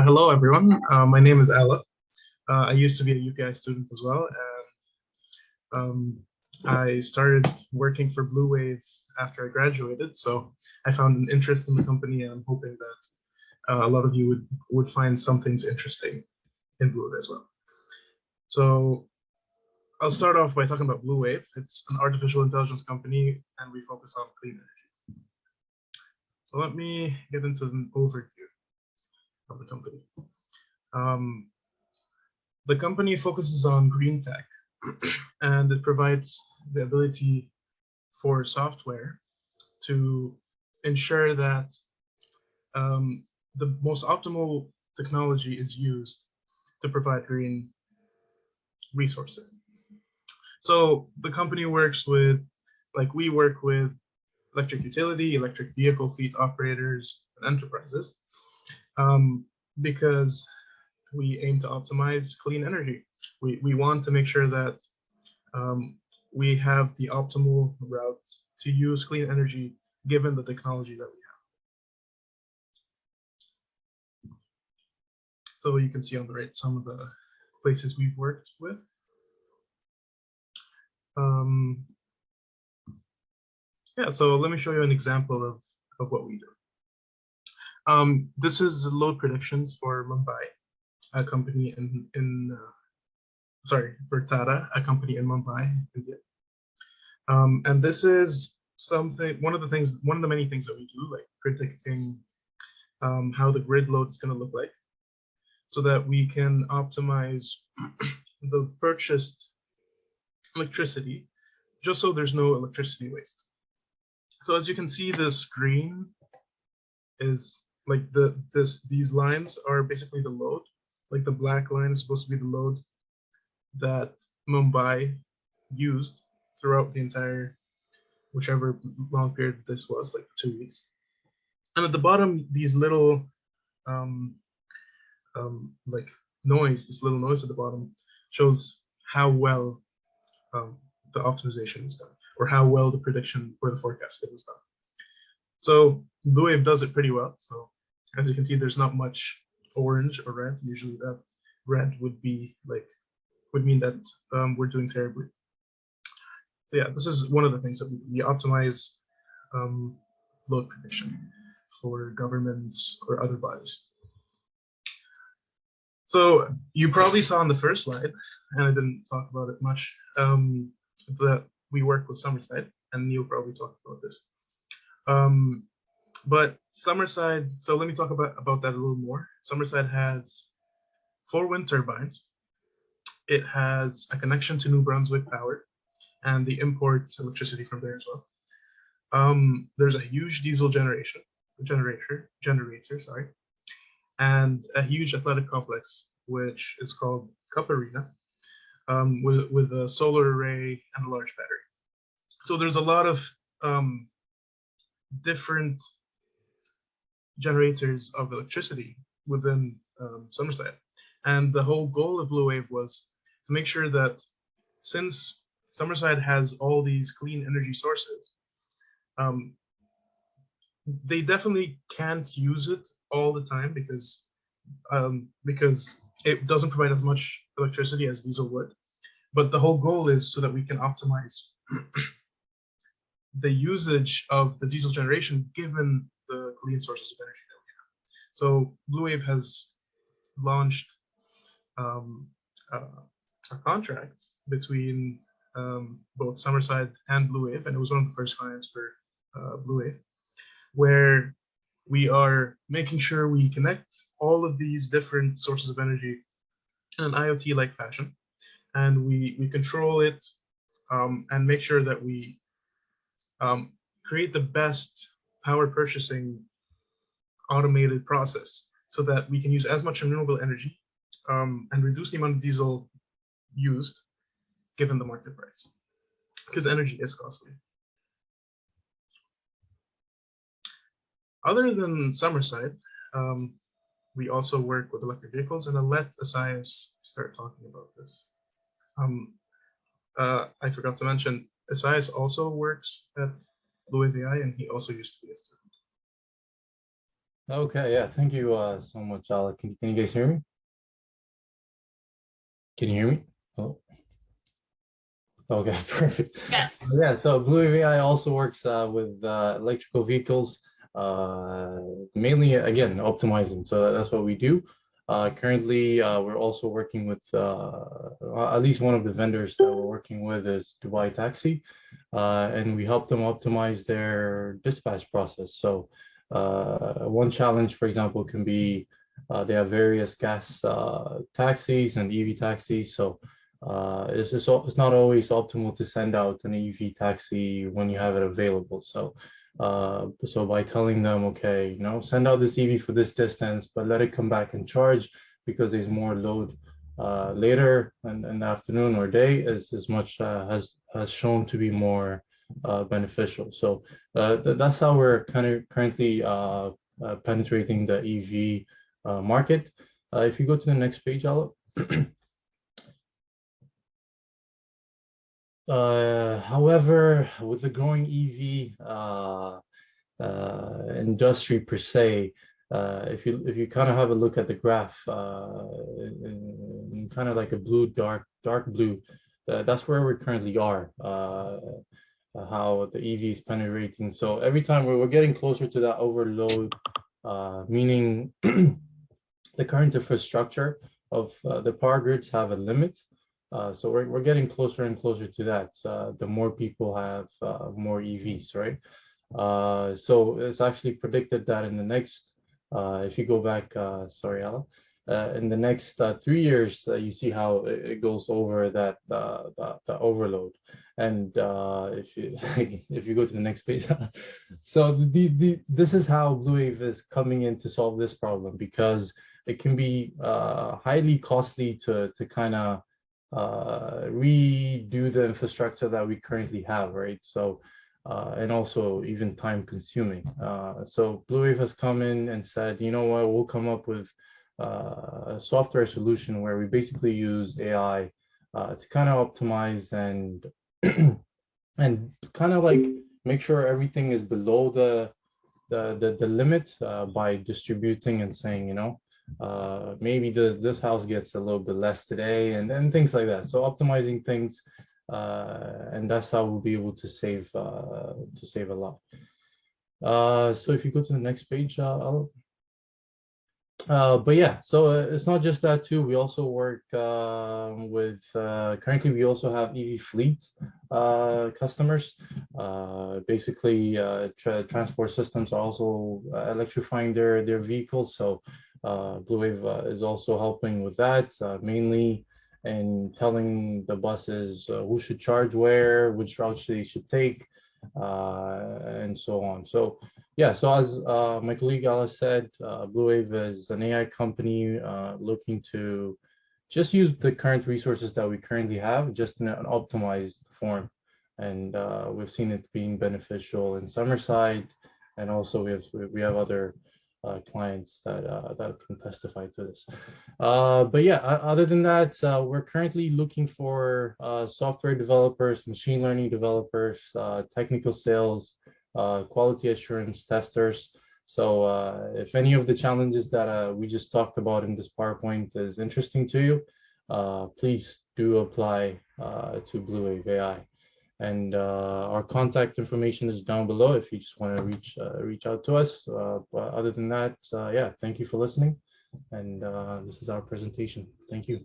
Hello, everyone. My name is Ella. I used to be a UPEI student as well, and I started working for BluWave after I graduated. So I found an interest in the company, and I'm hoping that a lot of you would find some things interesting in BluWave as well. So I'll start off by talking about BluWave. It's an artificial intelligence company, and we focus on clean energy. So let me get into an overview of the company. The company focuses on green tech, and it provides the ability for software to ensure that the most optimal technology is used to provide green resources. So the company works with, we work with electric utility, electric vehicle fleet operators, and enterprises, because we aim to optimize clean energy. We want to make sure that we have the optimal route to use clean energy given the technology that we have. So you can see on the right some of the places we've worked with. Yeah, so let me show you an example of what we do. This is load predictions for Mumbai, a company for Tata, a company in Mumbai, India. And this is one of the many things that we do, like predicting how the grid load is going to look like, so that we can optimize the purchased electricity, just so there's no electricity waste. So as you can see, this green is like these lines are basically the load. Like the black line is supposed to be the load that Mumbai used throughout the entire, whichever long period this was, like 2 weeks. And at the bottom, these little like noise, this little noise at the bottom shows how well the optimization was done, or how well the prediction or the forecasting was done. So BluWave does it pretty well. So as you can see, there's not much orange or red. Usually that red would mean that we're doing terribly. So yeah, this is one of the things that we optimize load prediction for governments or other bodies. So you probably saw on the first slide, and I didn't talk about it much, that we work with Summerside, and Neil probably talked about this. But Summerside, so let me talk about that a little more. Summerside has 4 wind turbines. It has a connection to New Brunswick Power, and they import electricity from there as well. There's a huge diesel generator, and a huge athletic complex, which is called Cup Arena, with a solar array and a large battery. So there's a lot of different generators of electricity within Summerside. And the whole goal of BluWave was to make sure that, since Summerside has all these clean energy sources, they definitely can't use it all the time because it doesn't provide as much electricity as diesel would. But the whole goal is so that we can optimize the usage of the diesel generation given the clean sources of energy that we have. So BluWave has launched a contract between both Summerside and BluWave, and it was one of the first clients for BluWave, where we are making sure we connect all of these different sources of energy in an IoT-like fashion, and we control it and make sure that we create the best power purchasing automated process so that we can use as much renewable energy and reduce the amount of diesel used given the market price, because energy is costly. Other than Summerside, we also work with electric vehicles, and I'll let Esaias start talking about this. I forgot to mention, Esaias also works at BluWave-ai, and he also used to be a student. Okay, yeah, thank you so much, Alec. Can you guys hear me? Can you hear me? Oh, okay, perfect. Yes. Yeah, so BluWave-ai also works with electrical vehicles, mainly again optimizing. So that's what we do. Currently, we're also working with at least one of the vendors that we're working with is Dubai Taxi, and we help them optimize their dispatch process. So one challenge, for example, can be they have various gas taxis and EV taxis. So it's not always optimal to send out an EV taxi when you have it available. So by telling them, okay, send out this EV for this distance, but let it come back and charge because there's more load later in the afternoon or day is much has shown to be more beneficial. So that's how we're kind of currently penetrating the EV market. If you go to the next page, I'll however, with the growing EV industry per se, if you kind of have a look at the graph, in kind of like a blue, dark blue, that's where we currently are. How the EV is penetrating. So every time we're getting closer to that overload, meaning the current infrastructure of the power grids have a limit. So we're getting closer and closer to that. The more people have more EVs, right? So it's actually predicted that in the next, if you go back, sorry, Alan, in the next 3 years, you see how it goes over that the overload. And if you if you go to the next page, so this is how BluWave is coming in to solve this problem because it can be highly costly to kind of redo the infrastructure that we currently have, right? So and also even time consuming. So BluWave has come in and said, you know what, we'll come up with a software solution where we basically use AI to kind of optimize and and kind of like make sure everything is below the limit by distributing and saying, maybe this house gets a little bit less today and things like that. So optimizing things, and that's how we'll be able to save a lot. So if you go to the next page, but yeah, so it's not just that too. We also work with currently we also have EV fleet customers. Basically, transport systems are also electrifying their vehicles. So BluWave is also helping with that, mainly in telling the buses who should charge where, which routes they should take, and so on. So yeah, so as my colleague Alice said, BluWave is an AI company looking to just use the current resources that we currently have, just in an optimized form. And we've seen it being beneficial in Summerside, and also we have other clients that can testify to this. But yeah, other than that, we're currently looking for software developers, machine learning developers, technical sales, quality assurance testers. So if any of the challenges that we just talked about in this PowerPoint is interesting to you, please do apply to BluWave-ai. And our contact information is down below if you just want to reach out to us. But other than that, yeah, thank you for listening. And this is our presentation. Thank you.